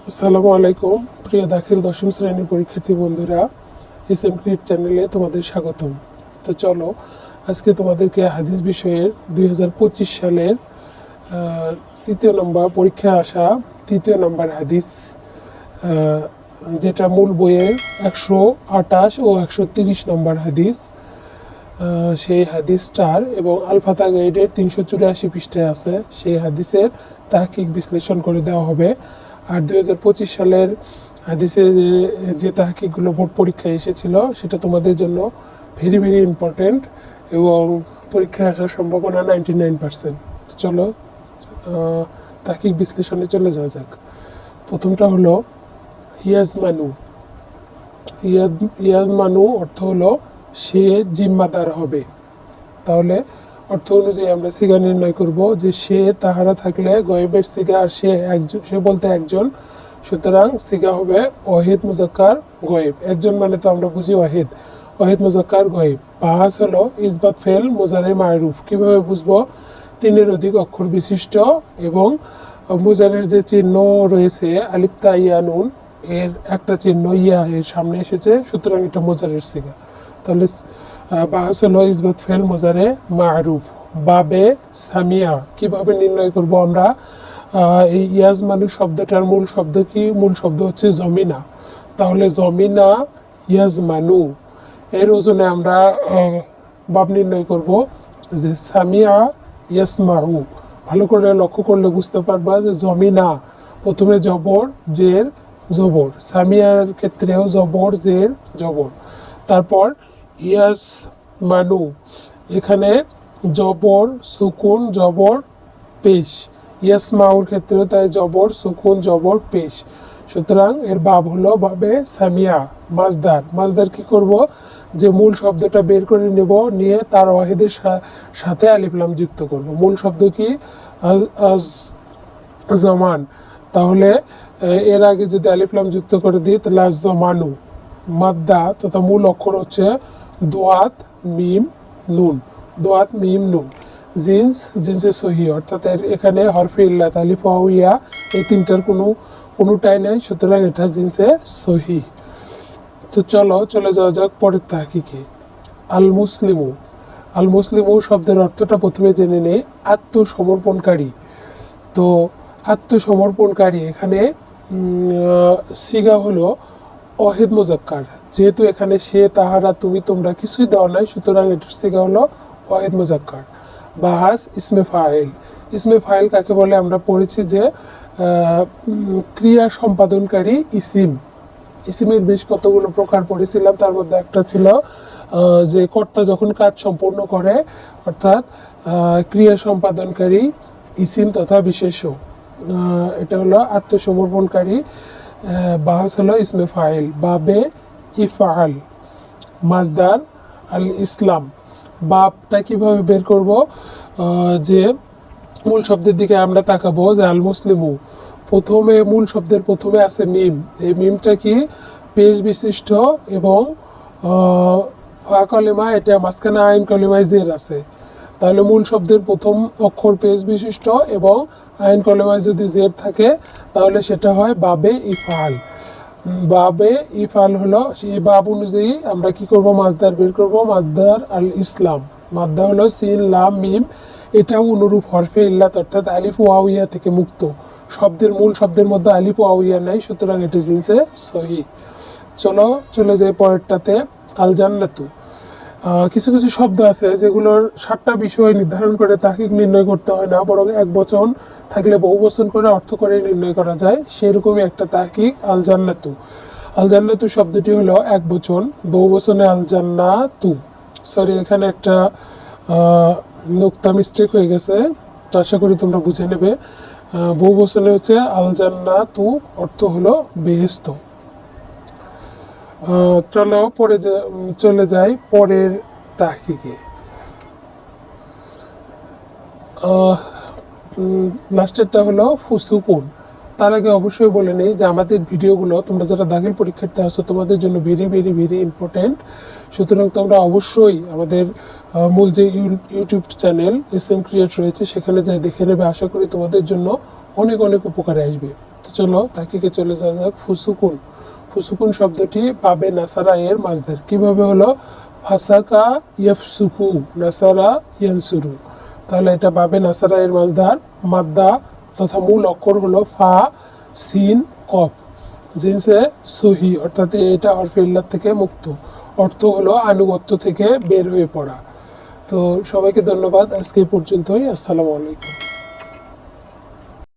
আসসালামু আলাইকুম প্রিয় দাখিল দশম শ্রেণীর পরীক্ষার্থী বন্ধুরা, এসএম ক্রিয়েট চ্যানেলে তোমাদের স্বাগতম। তো চলো আজকে তোমাদেরকে হাদিস বিষয়ের 2025 সালের তৃতীয় নম্বর পরীক্ষায় আসা তৃতীয় নম্বর হাদিস, যেটা মূল বইয়ের 128 ও 130 নম্বর হাদিস, সেই হাদিসটার এবং আলফাতা গাইডের 384 পৃষ্ঠায় আছে। সেই হাদিসের তাহকিক বিশ্লেষণ করে দেওয়া হবে। আর 2025 সালের হাদিসের যে তাহকিকগুলো বোর্ড পরীক্ষায় এসেছিল সেটা তোমাদের জন্য ভেরি ভেরি ইম্পর্টেন্ট এবং পরীক্ষায় আসার সম্ভাবনা 99%। চলো তাহকিক বিশ্লেষণে চলে যাওয়া যাক। প্রথমটা হলো ইয়াজমানু। ইয়াজমানু অর্থ হলো সে জিম্মাদার হবে। তাহলে অর্থ অনুযায়ী আমরা সিগা নির্ণয় করব যে সে তাহারা থাকলে গয়েবের সিগা, আর সে বলতে একজন, সুতরাং সিগা হবে ওয়াহিদ মুজাক্কার গয়েব। একজন মানে তো আমরা বুঝি ওয়াহিদ, ওয়াহিদ মুজাক্কার গয়েব। বাহাস হলো ইসবাত ফেল মুজারে মায়রুফ। কিভাবে বুঝবো? তিনের অধিক অক্ষর বিশিষ্ট এবং মুজারের যে চিহ্ন রয়েছে আলিফ তা ইয়া নুন, এর একটা চিহ্ন ইয়া এর সামনে এসেছে, সুতরাং এটা মুজারের সিগা। তাহলে বাহাস হলো ইসবাত ফেল মুজারে মারুফ। বাবে সামিয়া কিভাবে নির্ণয় করব আমরা? এই ইয়াজমানু শব্দটার মূল শব্দ কি? মূল শব্দ হচ্ছে জমিনা। তাহলে জমিনা ইয়াজমানু এর ওজনে আমরা বাব নির্ণয় করব যে সামিয়া ইয়াসমাউ। ভালো করে লক্ষ্য করলে বুঝতে পারবা যে জমিনা প্রথমে জবর জের জবর, সামিয়ার ক্ষেত্রেও জবর জের জবর। তারপর ইয়াস মানু, এখানে জবর সুকুন জবর পেশ। ইয়াস মাউর ক্ষেত্রেও তাই জবর সুকুন জবর পেশ। সুতরাং এর বাব হলো বাবে সামিয়া। মাজদার কি করব? যে মূল শব্দটা বের করে নেব, নিয়ে তার ওয়াহিদের সাথে আলিফলাম যুক্ত করব। মূল শব্দ কি? জমান। তাহলে এর আগে যদি আলিফলাম যুক্ত করে দিই তাহলে আজমানু। মাদ্দা তথা মূল অক্ষর হচ্ছে দোয়াত মিম নুন, দোয়াত মিম নুন। জিন্সে সহি, অর্থাৎ এখানে হরফে ইল্লাত আলিফ ওয়াও ইয়া এই তিনটার কোনোটাই নেই, সুতরাং এটা জিন্সে সহি। তো চলো চলে যাওয়া যাক পরের তাহকিকে। আল মুসলিমু। আল মুসলিমু শব্দের অর্থটা প্রথমে জেনে নেই। আত্মসমর্পণকারী। তো আত্মসমর্পণকারী এখানে সিগা হলো ওয়াহিদ মুজাক্কার। যেহেতু এখানে সে তাহারা তুমি তোমরা কিছুই দেওয়া নাই, সুতরাং এটার সিগা হলো ওয়াহিদ মুজাক্কার। বাহাস ইসমে ফাইল। ইসমে ফাইল কাকে বলে? আমরা পড়েছি যে ক্রিয়া সম্পাদনকারী ইসিম। ইসিমের বেশ কতগুলো প্রকার পড়েছিলাম, তার মধ্যে একটা ছিল যে কর্তা যখন কাজ সম্পূর্ণ করে, অর্থাৎ ক্রিয়া সম্পাদনকারী ইসিম তথা বিশেষ্য, এটা হলো আত্মসমর্পণকারী। বাহাস হলো ইসমে ফাইল। বাবে ইফআল। মাজদার আল ইসলাম। বাবটা কিভাবে বের করব? যে মূল শব্দের দিকে আমরা তাকাবো যে আল মুসলিমু, প্রথমে মূল শব্দের প্রথমে আছে মিম। এই মিমটা কি? পেশ বিশিষ্ট এবং ফা কলেমা, এটা মাঝখানে আইন কলেমায় জের আছে। তাহলে মূল শব্দের প্রথম অক্ষর পেশ বিশিষ্ট এবং আইন কলেমায় যদি জের থাকে তাহলে সেটা হয় বাবে ইফআল। বাবে ইফআল হলো সেই বাব অনুযায়ী আমরা কি করব? মাজদার বের করব। মাজদার আল ইসলাম। মাদ্দা হলো সিন লাম মিম, এটাও অনুরূপ হরফে ইল্লাত অর্থাৎ আলিফ ওয়াও ইয়া থেকে মুক্ত। মূল শব্দের মধ্যে আলিফ ওয়াও ইয়া নাই, সুতরাং এটি জিনসে সহি। চলো চলে যাই পরেরটাতে। আল জান্নাতু। কিছু কিছু শব্দ আছে যেগুলোর 7টা বিষয় নির্ধারণ করে তাহকিক নির্ণয় করতে হয় না, বরং এক বচন থাকলে বহু বচন করে অর্থ করে নির্ণয় করা যায়। সেরকমই একটা তাহকিক আল জান্নাতু। আল জান্নাতু শব্দটি হলো এক বচন, বহু বচনে আল জান্নাতু। সরি, এখানে একটা নোক্তা মিস্টেক হয়ে গেছে, তো আশা করি তোমরা বুঝে নেবে। বহু বচনে হচ্ছে আল জান্নাতু, অর্থ হলো বেহেশত। চলো চলে যাই পরের তাহকিকে। লাস্টেরটা হলো ফুসুকুন। তার আগে অবশ্যই বলে নেই যে আমাদের ভিডিওগুলো তোমরা যারা দাখিল পরীক্ষার্থী আছো তোমাদের জন্য ভেরি ভেরি ভেরি ইম্পর্টেন্ট। সুতরাং তোমরা অবশ্যই আমাদের মূল যে ইউটিউব চ্যানেল এসএম ক্রিয়েট রয়েছে সেখানে যাই দেখে নেবে। আশা করি তোমাদের জন্য অনেক অনেক উপকারে আসবে। তো চলো তাকিকে চলে যাওয়া যাক। ফুসুকুন, ফুসুকুন শব্দটি বাবে নাসারা এর মাসদার। কিভাবে হলো? ফাসাকা ইয়াফসুকু, নাসারা ইয়ানসুরু। তাহলে এটা বাবে নাসারা এর মাসদার। মাদ্দা তথা মূল অক্ষর হলো ফা, সিন, কফ। জিনসে সহি, অর্থাৎ এটা হরফে ইল্লাত থেকে মুক্ত। অর্থ হলো আনুগত্য থেকে বের হয়ে পড়া। তো সবাইকে ধন্যবাদ, আজকে এই পর্যন্তই। আসসালামু আলাইকুম।